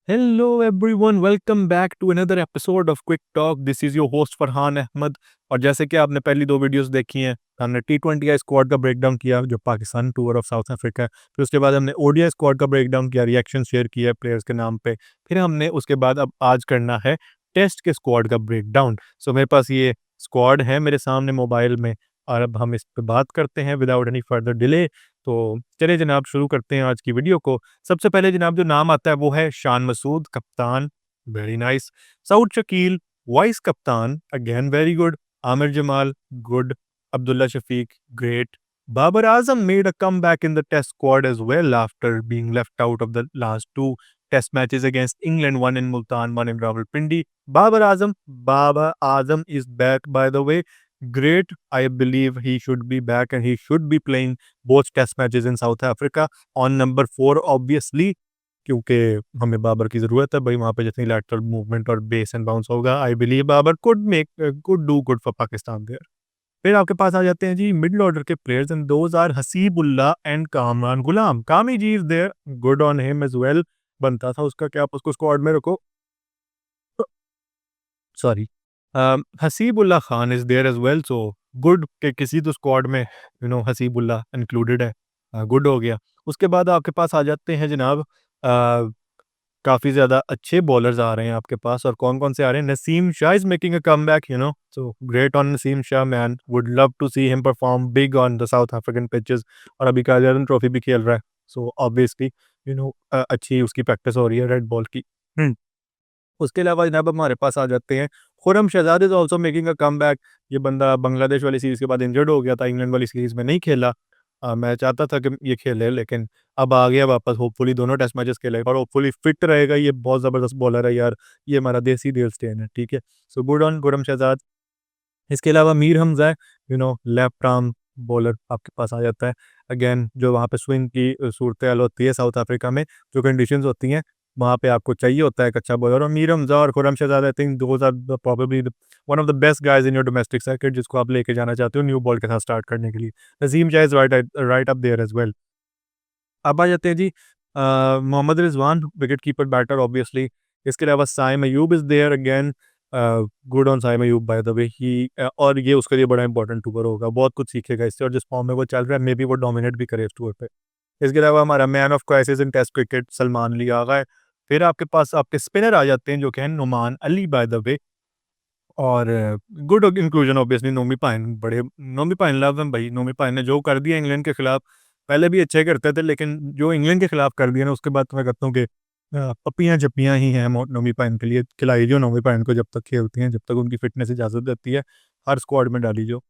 Hello everyone, welcome back to another episode of Quick Talk. This is your host Farhan Ahmad. और जैसे कि आपने पहली दो वीडियोस देखी हैं, हमने टी20 का स्क्वाड का ब्रेकडाउन किया जो Pakistan tour of south Africa है। फिर उसके बाद हमने ओडीआई स्क्वाड का ब्रेकडाउन किया, रिएक्शन शेयर किया प्लेयर्स के नाम पे। फिर हमने उसके बाद अब आज करना है टेस्ट के स्क्वाड का ब्रेकडाउन। सो मेरे पास ये स्क्वाड है मेरे सामने मोबाइल में, और अब हम इस पे बात करते हैं विदाउट एनी फर्दर डिले। तो चलिए जनाब, शुरू करते हैं आज की वीडियो को। सबसे पहले जनाब जो नाम आता है वो है शान मसूद, कप्तान, very nice. Saud Shakeel, vice कप्तान, again very good. Aamir Jamal, good. Abdullah Shafique, great. Babar Azam made a comeback in the test squad as well after being left out of the last two test matches against England, one in Multan, one in Rawalpindi. Babar Azam is back, by the way. Great. I believe he should be back and he should be playing both test matches in South Africa on number 4 obviously, क्योंकि हमें बाबर की ज़रूरत है भाई। वहाँ पे जितनी lateral movement और बेस एंड बाउंस होगा, I believe Babar could do good for Pakistan there. फिर आपके पास आ जाते हैं जी मिडिल ऑर्डर के players, and those are Haseebullah and Kamran Ghulam. Kami ji is there, good on him as well. बनता था उसका कि आप उसको स्क्वाड में रखो। Sorry, Haseebullah Khan is there as well, so good के किसी तो स्क्वाड में हसीबुल्ला इंक्लूडेड है। गुड हो गया। उसके बाद आपके पास आ जाते हैं जनाब, काफ़ी ज़्यादा अच्छे बॉलर्स आ रहे हैं आपके पास। और कौन कौन से आ रहे हैं? Naseem Shah is making a comeback, so great on Naseem Shah man, would love to see him perform big on the South African pitches. और अभी कायदे ट्रॉफी भी खेल रहा है, सो ऑब्वियसली अच्छी उसकी प्रैक्टिस हो रही है रेड बॉल की। उसके अलावा जनाब हमारे पास आ जाते हैं Khurram Shahzad is also making a comeback. ये बंदा बांग्लादेश वाली सीरीज़ के बाद इंजर्ड हो गया था, इंग्लैंड वाली सीरीज़ में नहीं खेला। मैं चाहता था कि ये खेले, लेकिन अब आ गया वापस। होपफुली दोनों टेस्ट मैचेस खेलेगा और होपफुली फिट रहेगा। ये बहुत ज़बरदस्त बॉलर है यार, ये हमारा देसी दिल स्टेन है, ठीक है। So good on Khurram Shahzad. इसके अलावा मीर हमजा है, लेफ्ट आर्म बॉलर आपके पास आ जाता है। अगेन जो वहाँ पे स्विंग की सूरत हाल होती है साउथ अफ्रीका में, जो कंडीशंस होती हैं, वहाँ पे आपको चाहिए होता है एक अच्छा बॉलर। और मीर हमजा और Khurram Shahzad, I think those are probably one of the best guys in your domestic circuit, जिसको आप लेके जाना चाहते हो न्यू बॉल के साथ स्टार्ट करने के लिए। Naseem Shah is right up there as well. अब आ जाते हैं जी Mohammad Rizwan, wicket keeper batter obviously. इसके अलावा Saim Ayub is there again, good on Saim Ayub by the way. ही और ये उसके लिए बड़ा इंपॉर्टेंट टूर होगा, बहुत कुछ सीखेगा इससे, और जिस फॉर्म में वो चल रहा है मे बी वो डोमिनेट भी करे इस टूर पे। इसके अलावा हमारा man of crisis in test cricket Salman Ali Agha है। फिर आपके पास आपके स्पिनर आ जाते हैं जो कि हैं Noman Ali by the way. और गुड इंक्लूजन ऑब्वियसली नोमी पाइन, बड़े नोमी पाइन लव हैं भाई। नोमी पाइन ने जो कर दिया इंग्लैंड के खिलाफ, पहले भी अच्छे करते थे, लेकिन जो इंग्लैंड के खिलाफ कर दिया ना, उसके बाद तो मैं कहता हूँ कि पपियाँ जपियाँ ही हैं नोमी पाइन के लिए। खिलाई जो नोमी पाइन को जब तक खेलती हैं, जब तक उनकी फिटनेस इजाज़त देती है, हर स्क्वाड में डाली जो।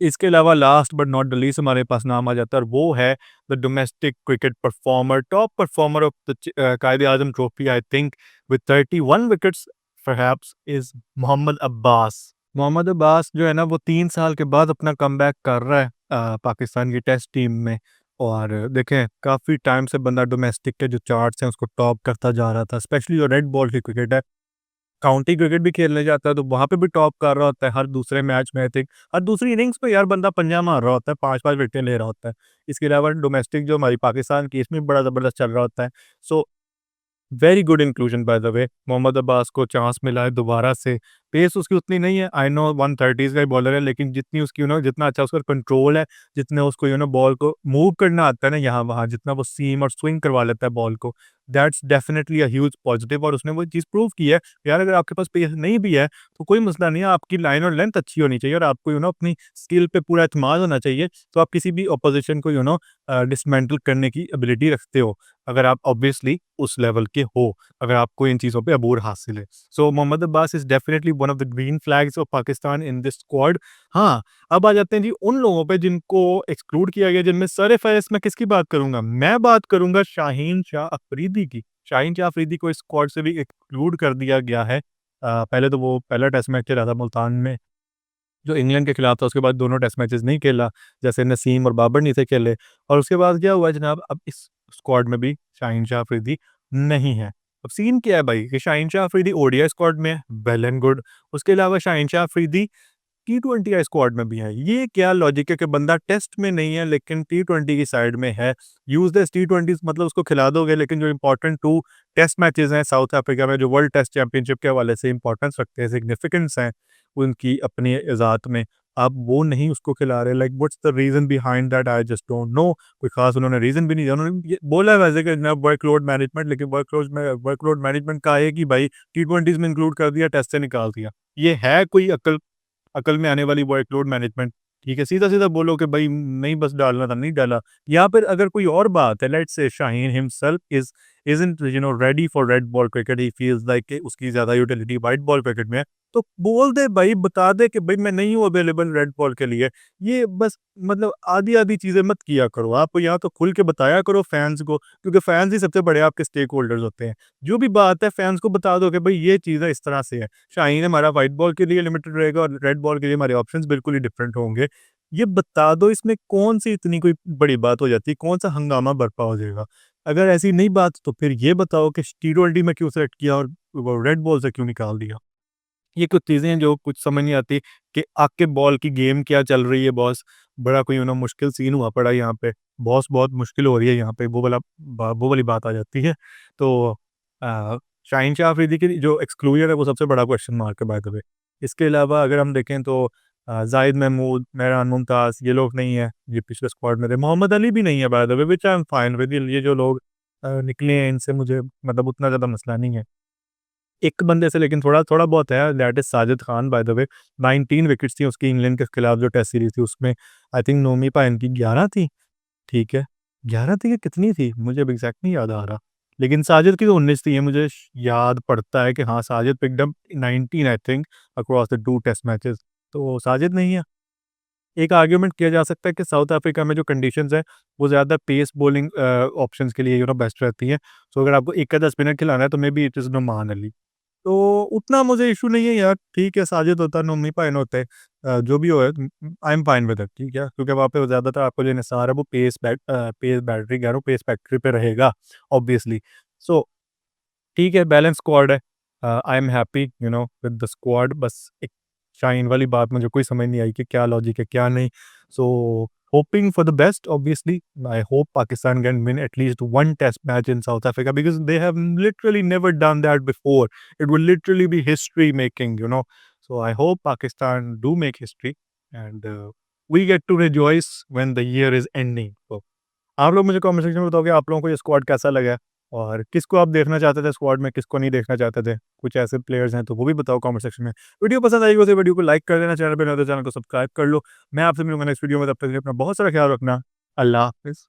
इसके अलावा last but not the least हमारे पास नाम आ जाता है, और वो है the domestic cricket performer, top performer of the Quaid-e Azam trophy, I think with 31 wickets perhaps, is Mohammad Abbas. Mohammad Abbas जो है ना, वो 3 साल के बाद अपना कमबैक कर रहा है पाकिस्तान की टेस्ट टीम में। और देखें, काफ़ी टाइम से बंदा डोमेस्टिक के जो चार्ट्स हैं उसको टॉप करता जा रहा था, स्पेशली जो रेड बॉल की क्रिकेट है। काउंटी क्रिकेट भी खेलने जाता है तो वहाँ पे भी टॉप कर रहा होता है हर दूसरे मैच में, आई थिंक हर दूसरी इनिंग्स में यार बंदा पंजा मार रहा होता है, 5-5 विकेटें ले रहा होता है। इसके अलावा डोमेस्टिक जो हमारी पाकिस्तान की, इसमें भी बड़ा ज़बरदस्त चल रहा होता है। So very good inclusion by the way. Mohammad Abbas को चांस मिला है दोबारा से। पेस उसकी उतनी नहीं है, आई नो 130 का ही बॉलर है, लेकिन जितनी उसकी जितना अच्छा उसका कंट्रोल है, जितने उसको बॉल को मूव करना आता है ना यहाँ वहाँ, जितना वो सीम और स्विंग करवा लेता है बॉल को, that's definitely a huge positive. और उसने वो चीज़ प्रूव की है। यार अगर आपके पास पेस नहीं भी है तो कोई मसला नहीं है, आपकी लाइन और लेंथ अच्छी होनी चाहिए और आपको अपनी स्किल पे पूरा एतमाद होना चाहिए, तो आप किसी भी अपोजिशन को डिसमेंटल करने की एबिलिटी रखते हो, अगर आप ऑब्वियसली उस लेवल के हो, अगर आपको इन चीज़ों पे अबूर हासिल है। So Mohammad Abbas is definitely one of the green flags of Pakistan in this squad. हाँ, अब आ जाते हैं जी उन लोगों पे जिनको एक्सक्लूड किया गया, जिनमें सर-ए-फ़हरिस्त मैं किसकी बात करूँगा? मैं बात करूँगा शाहीन शाह अफरीदी की। शाहीन शाह अफरीदी को इस स्क्वाड से भी एक्सक्लूड कर दिया गया है। पहले तो वो पहला टेस्ट मैच खेला था मुल्तान में, जो इंग्लैंड के खिलाफ था। उसके बाद दोनों टेस्ट मैचेस नहीं खेला, जैसे नसीम और बाबर नहीं थे खेले। और उसके बाद क्या हुआ जनाब, अब इस स्क्वाड में भी शाहीन शाह अफरीदी नहीं है। अब सीन क्या है भाई कि शाहीन शाह अफरीदी ओडीआई स्क्वाड में है, वेल एंड गुड। उसके अलावा शाहीन शाह अफरीदी टी20 का स्क्वाड में भी है। ये क्या लॉजिक है कि बंदा टेस्ट में नहीं है लेकिन टी20 की साइड में है। यूज़ दिस टी20 मतलब उसको खिला दोगे, लेकिन जो इम्पोर्टेंट 2 टेस्ट मैचेज़ हैं साउथ अफ्रीका में, जो वर्ल्ड टेस्ट चैंपियनशिप के हवाले से इम्पोर्टेंस रखते हैं, सिग्निफिकेंस हैं उनकी अपनी ज़ात में, आप वो नहीं उसको खिला रहे। Like what's the reason behind that, I just don't know. कोई ख़ास उन्होंने रीज़न भी नहीं दिया। उन्होंने ये बोला है वैसे कि ना वर्कलोड मैनेजमेंट, लेकिन वर्कलोड मैनेजमेंट का है कि भाई टी20s में इंक्लूड कर दिया, टेस्ट से निकाल दिया। ये है कोई अकल अकल में आने वाली वर्कलोड मैनेजमेंट? ठीक है, सीधा-सीधा बोलो कि भई नहीं बस डालना था, नहीं डाला। या फिर अगर कोई और बात है, let's say Shaheen himself isn't ready for red ball cricket, he feels like कि उसकी ज़्यादा यूटिलिटी व्हाइट बॉल क्रिकेट में है, तो बोल दे भई, बता दे कि भई मैं नहीं हूँ अवेलेबल रेड बॉल के लिए। ये बस मतलब आधी-आधी चीज़ें मत किया करो। आप या तो खुल के बताया करो फैन्स को, क्योंकि फैन्स ही सबसे बड़े आपके स्टेक होल्डर्स होते हैं। जो भी बात है फैन्स को बता दो कि भई ये चीज़ है, इस तरह से है। शाहीन हमारा व्हाइट बॉल के लिए लिमिटेड रहेगा और रेड बॉल के लिए हमारे ऑप्शंस बिल्कुल ही डिफरेंट होंगे। ये बता दो, इसमें कौन-सी इतनी कोई बड़ी बात हो जाती है, कौन-सा हंगामा बर्पा हो जाएगा। अगर ऐसी नहीं बात तो फिर ये बताओ कि टी20 में क्यों सेलेक्ट किया और वो रेड बॉल से क्यों निकाल दिया। ये कुछ चीज़ें हैं जो कुछ समझ नहीं आती कि आपके बॉल की गेम क्या चल रही है बॉस। बड़ा कोई मुश्किल सीन हुआ पड़ा है यहाँ पे। बॉस बहुत मुश्किल हो रही है यहाँ पे, वो वाली बात आ जाती है। तो अ, शाहीन शाह अफरीदी की जो एक्सक्लूजन है वो सबसे बड़ा क्वेश्चन मार्क है बाय द वे। इसके अलावा अगर हम देखें तो ज़ाहिद महमूद, मेहरान मुमताज़ ये लोग नहीं है, ये पिछले स्क्वाड में थे। मोहम्मद अली भी नहीं है bye the way, which I am fine with. ये जो लोग निकले हैं इनसे मुझे मतलब उतना ज़्यादा मसला नहीं है। एक बंदे से लेकिन थोड़ा बहुत है, that is Sajid Khan bye the way. 19 wickets थी उसकी इंग्लैंड के खिलाफ जो टेस्ट सीरीज़ थी उसमें। आई थिंक नोमी पाइन की 11 थी, ठीक है। 11 थी कि कितनी थी? मुझे अब एग्ज़ैक्ट नहीं याद आ रहा। लेकिन साजिद की तो 19 थी, ये मुझे याद पड़ता है कि हाँ, Sajid picked up 19 I think across the 2 test matches. तो साजिद नहीं है। एक आर्गुमेंट किया जा सकता है कि साउथ अफ्रीका में जो कंडीशंस हैं, वो ज़्यादा पेस बॉलिंग ऑप्शंस के लिए बेस्ट रहती हैं। सो अगर आपको एक आधा स्पिनर खिलाना है तो maybe it is Noman Ali. तो उतना मुझे इश्यू नहीं है यार, ठीक है, साजिद होता है, नोमी पाइन होते हैं, जो भी हो I am fine with it, ठीक है? क्योंकि वहाँ पे ज़्यादातर आपको जो इन्हिसार है वो पेस बैटरी कह रहा हूँ, पेस फैक्ट्री पे रहेगा ऑब्वियसली। सो ठीक है, बैलेंस स्क्वाड है। I am happy with the squad. बस एक शाइन वाली बात मुझे कोई समझ नहीं आई कि क्या लॉजिक है, क्या नहीं। So hoping for the best obviously. I hope Pakistan can win at least one test match in South Africa because they have literally never done that before. It will literally be history making. So I hope Pakistan do make history and we get to rejoice when the year is ending. So आप लोग मुझे comment section में बताओ कि आप लोगों को ये स्क्वाड कैसा लगा है और किसको आप देखना चाहते थे स्क्वाड में, किसको नहीं देखना चाहते थे। कुछ ऐसे प्लेयर्स हैं तो वो भी बताओ कमेंट सेक्शन में। वीडियो पसंद आई हो तो वीडियो को लाइक कर देना, चैनल पे नए हो तो चैनल को सब्सक्राइब कर लो। मैं आपसे मिलूंगा नेक्स्ट वीडियो में, तब तक के लिए अपना बहुत सारा ख्याल रखना। अल्लाह हाफ़िज़।